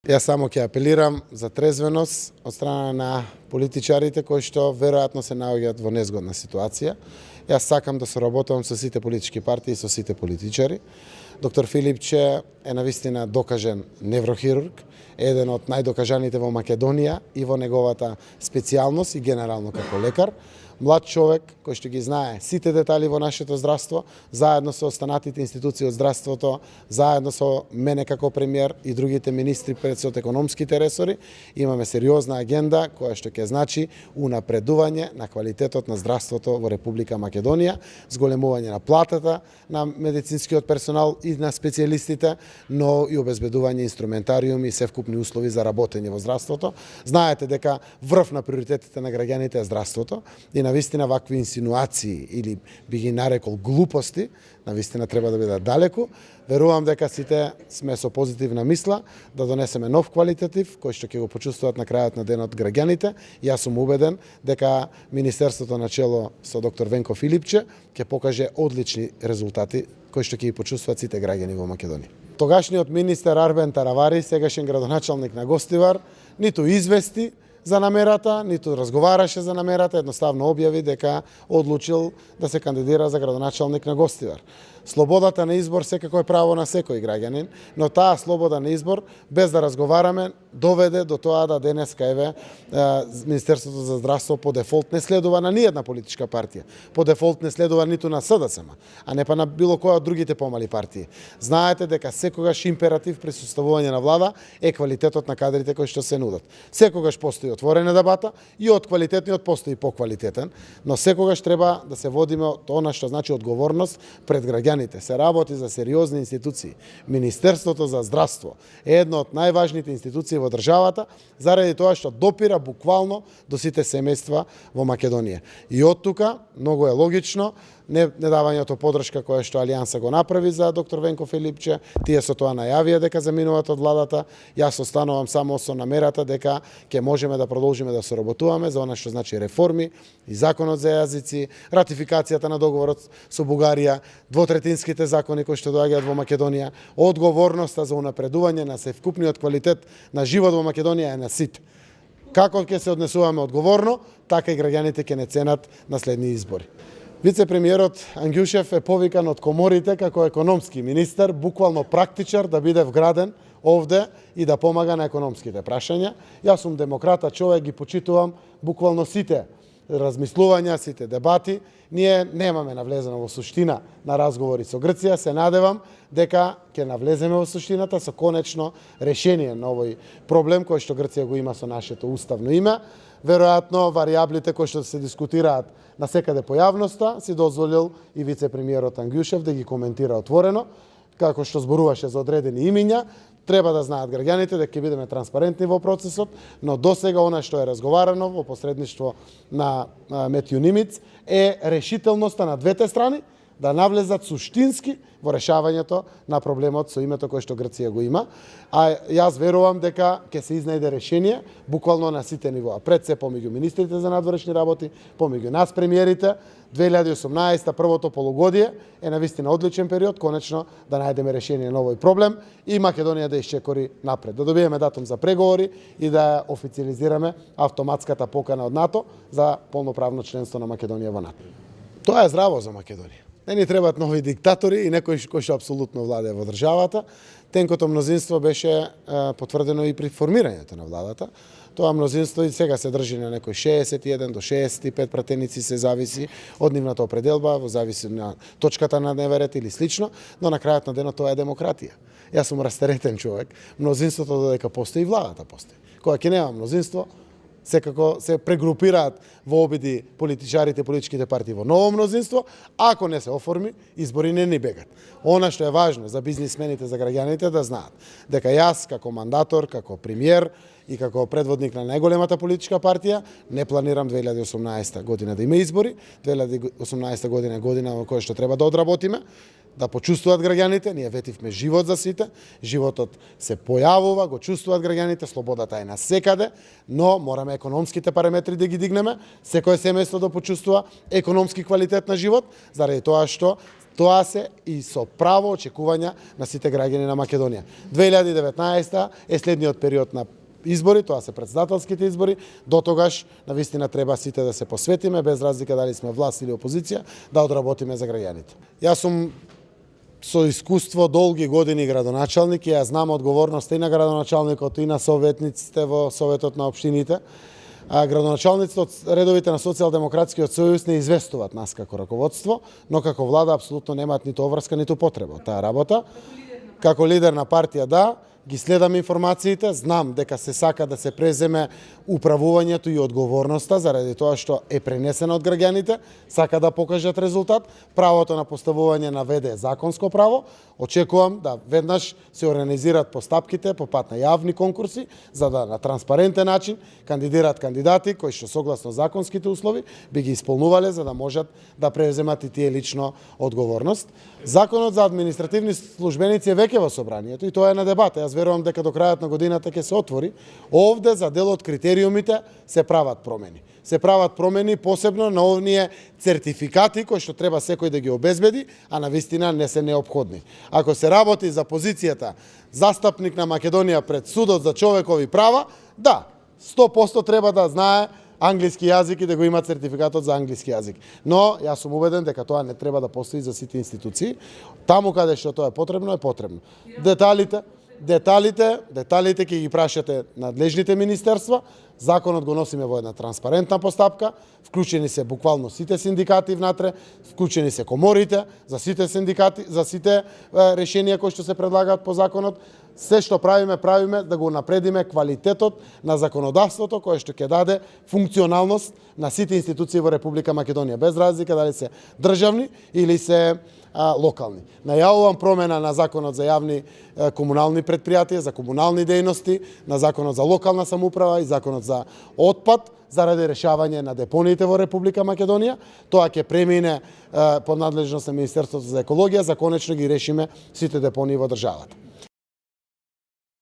Јас само ќе апелирам за трезвеност од страна на политичарите кои што веројатно се наоѓаат во незгодна ситуација. Јас сакам да соработувам со сите политички партии и со сите политичари. Доктор Филипче е навистина докажен неврохирург, еден од најдокажаните во Македонија и во неговата специјалност и генерално како лекар. Млад човек кој што ги знае сите детали во нашето здравство, заедно со останатите институции од здравството, заедно со мене како премиер и другите министри пред од економските ресори, имаме сериозна агенда која што ќе значи унапредување на квалитетот на здравството во Република Македонија, зголемување на платата на медицинскиот персонал и на специјалистите, но и обезбедување инструментариуми и севкупни услови за работење во здравството. Знаете дека врв на приоритетите на граѓаните е здравството и навистина вакви инсинуации или би ги нарекол глупости, навистина треба да бидат далеку. Верувам дека сите сме со позитивна мисла да донесеме нов квалитетив кој што ќе го почувствуваат на крајот на денот граѓаните. Јас сум убеден дека Министерството на чело со доктор Венко Филипче ќе покаже одлични резултати кои што ќе ги почувствуваат сите граѓани во Македонија. Тогашниот министер Арбен Таравари, сегашен градоначалник на Гостивар, ниту извести за намерата, ниту разговараше за намерата, едноставно објави дека одлучил да се кандидира за градоначалник на Гостивар. Слободата на избор секако е право на секој граѓанин, но таа слобода на избор, без да разговараме, доведе до тоа да денеска еве Министерството за здравство по дефолт не следува на ниедна политичка партија. По дефолт не следува ниту на СДСМ, а не па на било која од другите помали партии. Знаете дека секогаш императив при составување на влада е квалитетот на кадрите кои што се нудат. Секогаш постои отворена дебата и од квалитетниот постои поквалитетен, но секогаш треба да се водиме од она што значи одговорност пред граѓаните. Се работи за сериозни институции. Министерството за здравство е една од најважните институции во државата, заради тоа што допира буквално до сите семејства во Македонија. И од тука многу е логично недавањето подршка која што Алијанса го направи за доктор Венко Филипче, тие со тоа најавија дека заминуваат од владата. Јас останувам само со намерата дека ќе можеме да продолжиме да соработуваме за она што значи реформи и законот за јазици, ратификацијата на договорот со Бугарија, двотретинските закони кои што доаѓаат во Македонија, одговорноста за унапредување на севкупниот квалитет на живот во Македонија е на сите. Како ќе се однесуваме одговорно, така и граѓаните ќе не ценат на следни избори. Вице-премиерот Ангјушев е повикан од коморите како економски министер, буквално практичар да биде вграден овде и да помага на економските прашања. Јас сум демократа човек, ги почитувам буквално сите размислувања, сите дебати. Ние немаме навлезено во суштина на разговори со Грција. Се надевам дека ќе навлеземе во суштината со конечно решение на овој проблем кој што Грција го има со нашето уставно име. Веројатно, варијаблите кои што се дискутираат на секаде по јавноста, си дозволил и вице-премиерот Ангјушев да ги коментира отворено, како што зборуваше за одредени имиња. Треба да знаат граѓаните дека ќе бидеме транспарентни во процесот, но досега она што е разговарано во посредништво на Метју Нимиц е решителноста на двете страни да навлезат суштински во решавањето на проблемот со името кој што Грција го има. А јас верувам дека ќе се изнајде решение буквално на сите нивоа. Пред се помеѓу министрите за надворешни работи, помеѓу нас премиерите. 2018 првото полугодие е навистина одличен период, конечно да најдеме решение на овој проблем и Македонија да исчекори напред. Да добиеме датум за преговори и да официализираме автоматската покана од НАТО за полноправно членство на Македонија во НАТО. Тоа е здраво за Македонија. Не ни требаат нови диктатори и некои кои што апсолутно владее во државата. Тенкото мнозинство беше потврдено и при формирањето на владата. Тоа мнозинство и сега се држи на некои 61 до 65 пратеници, се зависи од нивната определба, во зависи на точката на дневен ред или слично, но на крајот на денот тоа е демократија. Јас сум растеретен човек. Мнозинството додека постои, владата постои. Кога ќе нема мнозинство, секако се прегрупираат во обиди политичарите, политичките партии во ново мнозинство, ако не се оформи, избори не ни бегат. Она што е важно за бизнисмените, за граѓаните да знаат дека јас како мандатор, како премиер и како предводник на најголемата политичка партија не планирам 2018 година да има избори. 2018 година е година во која што треба да одработиме, да почувствуваат граѓаните, ние ветивме живот за сите, животот се појавува, го чувствуваат граѓаните, слободата е насекаде, но мораме економските параметри да ги дигнеме, секое семејство да почувствува економски квалитет на живот, заради тоа што Тоа се и со право очекувања на сите граѓани на Македонија. 2019 е следниот период на избори, тоа се претседателските избори, до тогаш навистина треба сите да се посветиме, без разлика дали сме власт или опозиција, да одработиме за граѓаните. Јас сум со искуство долги години градоначалник и ја знам одговорноста и на градоначалникот и на советниците во Советот на општините. Градоначалниците од редовите на Социјалдемократскиот сојуз не известуваат нас како раководство, но како влада апсолутно немаат ниту обврска, ниту потреба таа работа. Како лидер на партија да, ги следам информациите, знам дека се сака да се преземе управувањето и одговорноста заради тоа што е пренесено од граѓаните, сака да покажат резултат, правото на поставување на ВД е законско право. Очекувам да веднаш се организираат постапките по пат на јавни конкурси, за да на транспарентен начин кандидираат кандидати кои што согласно законските услови би ги исполнувале за да можат да преземат и тие лично одговорност. Законот за административни службеници е веќе во собранието и тоа е на дебата. Јас верувам дека до крајот на годината ќе се отвори. Овде за дел од критериумите се прават промени. Се прават промени посебно на овние цертификати кои што треба секој да ги обезбеди, а навистина не се неопходни. Ако се работи за позицијата застапник на Македонија пред судот за човекови права, да, 100% треба да знае англиски јазик и да го има цертификатот за англиски јазик. Но јас сум убеден дека тоа не треба да постои за сите институции. Таму каде што тоа е потребно, е потребно. Деталите ќе ги прашате надлежните министерства. Законот го носиме во една транспарентна постапка, вклучени се буквално сите синдикати внатре, вклучени се коморите, за сите синдикати, за сите решенија кои што се предлагаат по законот. Се што правиме да го напредиме квалитетот на законодавството кое што ќе даде функционалност на сите институции во Република Македонија, без разлика дали се државни или се локални. Најавувам промена на законот за јавни комунални претпријатија, за комунални дејности, на законот за локална самоуправа и законот за отпад, заради решавање на депониите во Република Македонија. Тоа ќе премине под надлежност на Министерството за екологија, за конечно ги решиме сите депонии во државата.